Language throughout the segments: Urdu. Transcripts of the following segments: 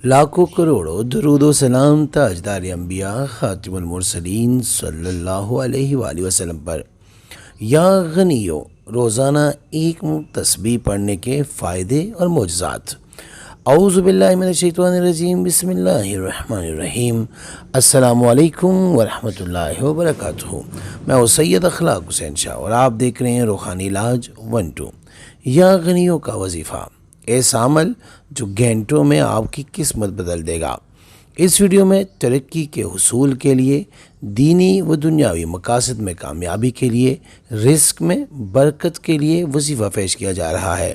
لاکھوں کروڑوں درود و سلام تاجدار انبیاء خاتم المرسلین صلی اللہ علیہ وآلہ وسلم پر۔ یا غنیو، روزانہ ایک تسبیح پڑھنے کے فائدے اور معجزات۔ اعوذ باللہ من الشیطان الرجیم، بسم اللہ الرحمن الرحیم۔ السلام علیکم ورحمۃ اللہ وبرکاتہ۔ میں ہوں سید اخلاق حسین شاہ اور آپ دیکھ رہے ہیں روحانی علاج 1-2۔ یا غنیوں کا وظیفہ، ایسا عمل جو گھنٹوں میں آپ کی قسمت بدل دے گا۔ اس ویڈیو میں ترقی کے حصول کے لیے، دینی و دنیاوی مقاصد میں کامیابی کے لیے، رزق میں برکت کے لیے وظیفہ پیش کیا جا رہا ہے۔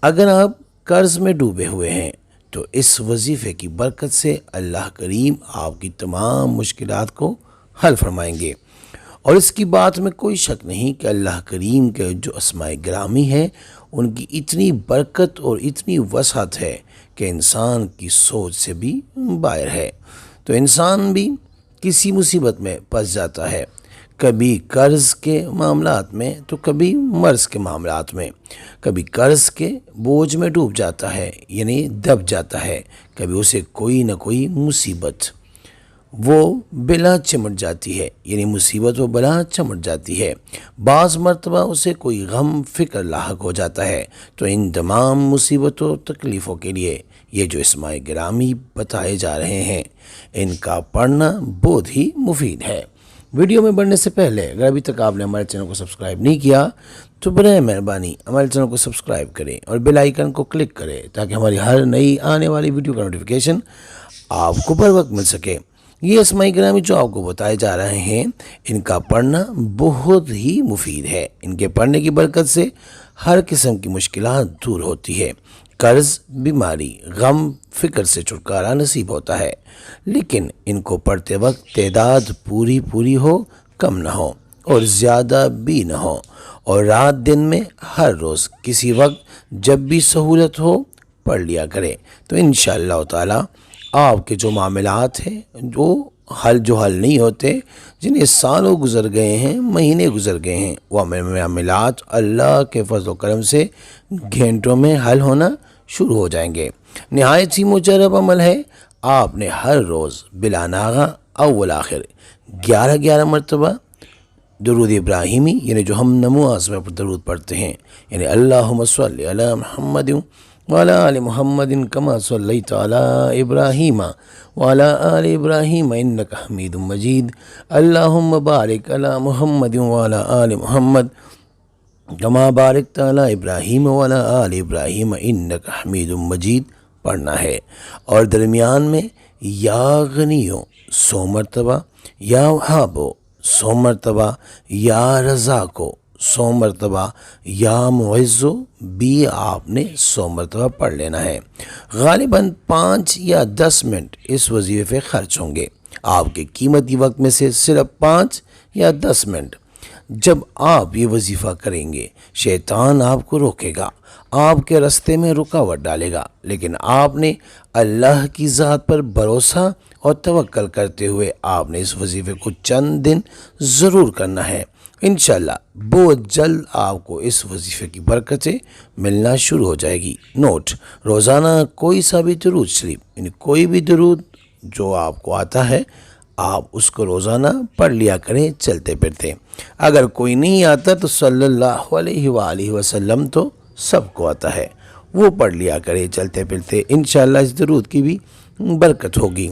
اگر آپ قرض میں ڈوبے ہوئے ہیں تو اس وظیفے کی برکت سے اللہ کریم آپ کی تمام مشکلات کو حل فرمائیں گے۔ اور اس کی بات میں کوئی شک نہیں کہ اللہ کریم کے جو اسماء گرامی ہیں ان کی اتنی برکت اور اتنی وسعت ہے کہ انسان کی سوچ سے بھی باہر ہے۔ تو انسان بھی کسی مصیبت میں پھنس جاتا ہے، کبھی قرض کے معاملات میں تو کبھی مرض کے معاملات میں، کبھی قرض کے بوجھ میں ڈوب جاتا ہے یعنی دب جاتا ہے، کبھی اسے کوئی نہ کوئی مصیبت وہ بلا چمٹ جاتی ہے یعنی مصیبت و بلا چمٹ جاتی ہے، بعض مرتبہ اسے کوئی غم فکر لاحق ہو جاتا ہے۔ تو ان تمام مصیبتوں تکلیفوں کے لیے یہ جو اسماء گرامی بتائے جا رہے ہیں ان کا پڑھنا بہت ہی مفید ہے۔ ویڈیو میں بڑھنے سے پہلے اگر ابھی تک آپ نے ہمارے چینل کو سبسکرائب نہیں کیا تو برائے مہربانی ہمارے چینل کو سبسکرائب کریں اور بیل آئیکن کو کلک کریں تاکہ ہماری ہر نئی آنے والی ویڈیو کا نوٹیفیکیشن آپ کو بر وقت مل سکے۔ یہ اسماء گرامی جو آپ کو بتائے جا رہے ہیں ان کا پڑھنا بہت ہی مفید ہے۔ ان کے پڑھنے کی برکت سے ہر قسم کی مشکلات دور ہوتی ہے، قرض، بیماری، غم، فکر سے چھٹکارا نصیب ہوتا ہے۔ لیکن ان کو پڑھتے وقت تعداد پوری ہو، کم نہ ہو اور زیادہ بھی نہ ہو، اور رات دن میں ہر روز کسی وقت جب بھی سہولت ہو پڑھ لیا کرے تو انشاءاللہ تعالی آپ کے جو معاملات ہیں جو حل نہیں ہوتے، جنہیں سالوں گزر گئے ہیں، مہینے گزر گئے ہیں، وہ معاملات اللہ کے فضل و کرم سے گھنٹوں میں حل ہونا شروع ہو جائیں گے۔ نہایت ہی مجرب عمل ہے۔ آپ نے ہر روز بلا ناغہ اول آخر 11 مرتبہ درود ابراہیمی یعنی جو ہم نماز میں درود پڑھتے ہیں یعنی اللہم صلی علی محمد وعلی آل محمد کما صلیت علی ابراہیم وعلی آل ابراہیم انک حمید مجید، اللہم بارک علی محمد وعلی آل محمد کما بارکت علی ابراہیم وعلی آل ابراہیم انک حمید مجید پڑھنا ہے۔ اور درمیان میں یا غنیو 100 مرتبہ، یا وہابو 100 مرتبہ، یا رزاقو 100 مرتبہ، یا معزو بھی آپ نے 100 مرتبہ پڑھ لینا ہے۔ غالباً 5 یا 10 منٹ اس وظیفے پہ خرچ ہوں گے۔ آپ کے قیمتی وقت میں سے صرف 5 یا 10 منٹ جب آپ یہ وظیفہ کریں گے، شیطان آپ کو روکے گا، آپ کے راستے میں رکاوٹ ڈالے گا، لیکن آپ نے اللہ کی ذات پر بھروسہ اور توکل کرتے ہوئے آپ نے اس وظیفے کو چند دن ضرور کرنا ہے۔ انشاءاللہ بہت جلد آپ کو اس وظیفے کی برکتیں ملنا شروع ہو جائے گی۔ نوٹ: روزانہ کوئی سا بھی درود شریف یعنی کوئی بھی درود جو آپ کو آتا ہے آپ اس کو روزانہ پڑھ لیا کریں چلتے پھرتے۔ اگر کوئی نہیں آتا تو صلی اللہ علیہ وآلہ وسلم تو سب کو آتا ہے، وہ پڑھ لیا کرے چلتے پھرتے، انشاءاللہ اس درود کی بھی برکت ہوگی۔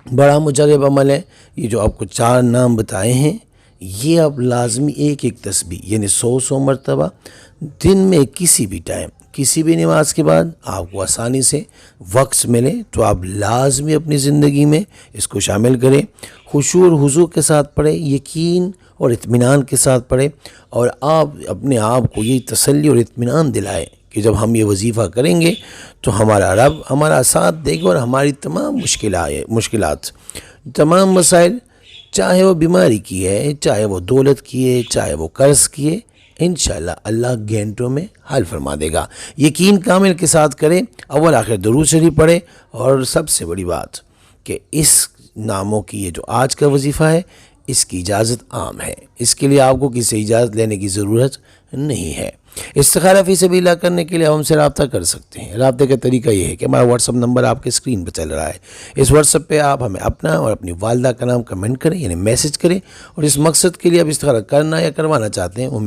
بڑا مجرب عمل ہے۔ یہ جو آپ کو 4 نام بتائے ہیں یہ آپ لازمی ایک تسبیح یعنی 100 مرتبہ دن میں کسی بھی ٹائم، کسی بھی نماز کے بعد آپ کو آسانی سے وقت ملے تو آپ لازمی اپنی زندگی میں اس کو شامل کریں۔ خشوع اور خضوع کے ساتھ پڑھیں، یقین اور اطمینان کے ساتھ پڑھیں، اور آپ اپنے آپ کو یہ تسلی اور اطمینان دلائیں کہ جب ہم یہ وظیفہ کریں گے تو ہمارا رب ہمارا ساتھ دے گا اور ہماری تمام مشکلات، تمام مسائل، چاہے وہ بیماری کی ہے، چاہے وہ دولت کی ہے، چاہے وہ قرض کی ہے، انشاءاللہ اللہ گھنٹوں میں حل فرما دے گا۔ یقین کامل کے ساتھ کریں، اول آخر درود شریف پڑھیں، اور سب سے بڑی بات کہ اس ناموں کی یہ جو آج کا وظیفہ ہے اس کی اجازت عام ہے، اس کے لیے آپ کو کسی اجازت لینے کی ضرورت نہیں ہے۔ استخارہ فی سبیل اللہ کرنے کے لیے ہم سے رابطہ کر سکتے ہیں۔ رابطے کا طریقہ یہ ہے کہ ہمارا واٹس ایپ نمبر آپ کے اسکرین پہ چل رہا ہے، اس واٹس ایپ پہ آپ ہمیں اپنا اور اپنی والدہ کا نام کمنٹ کریں، یعنی میسج کریں، اور اس مقصد کے لیے آپ استخارہ کرنا یا کروانا چاہتے ہیں وہ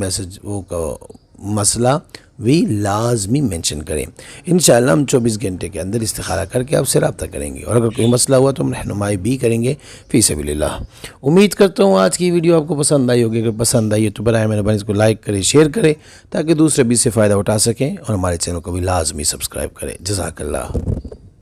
مسئلہ بھی لازمی مینشن کریں۔ انشاءاللہ ہم 24 گھنٹے کے اندر استخارہ کر کے آپ سے رابطہ کریں گے، اور اگر کوئی مسئلہ ہوا تو ہم رہنمائی بھی کریں گے فی سبیل اللہ۔ امید کرتا ہوں آج کی ویڈیو آپ کو پسند آئی ہوگی۔ اگر پسند آئی ہے تو برائے مہربانی اس کو لائک کریں، شیئر کریں، تاکہ دوسرے بھی اس سے فائدہ اٹھا سکیں، اور ہمارے چینل کو بھی لازمی سبسکرائب کریں۔ جزاک اللہ۔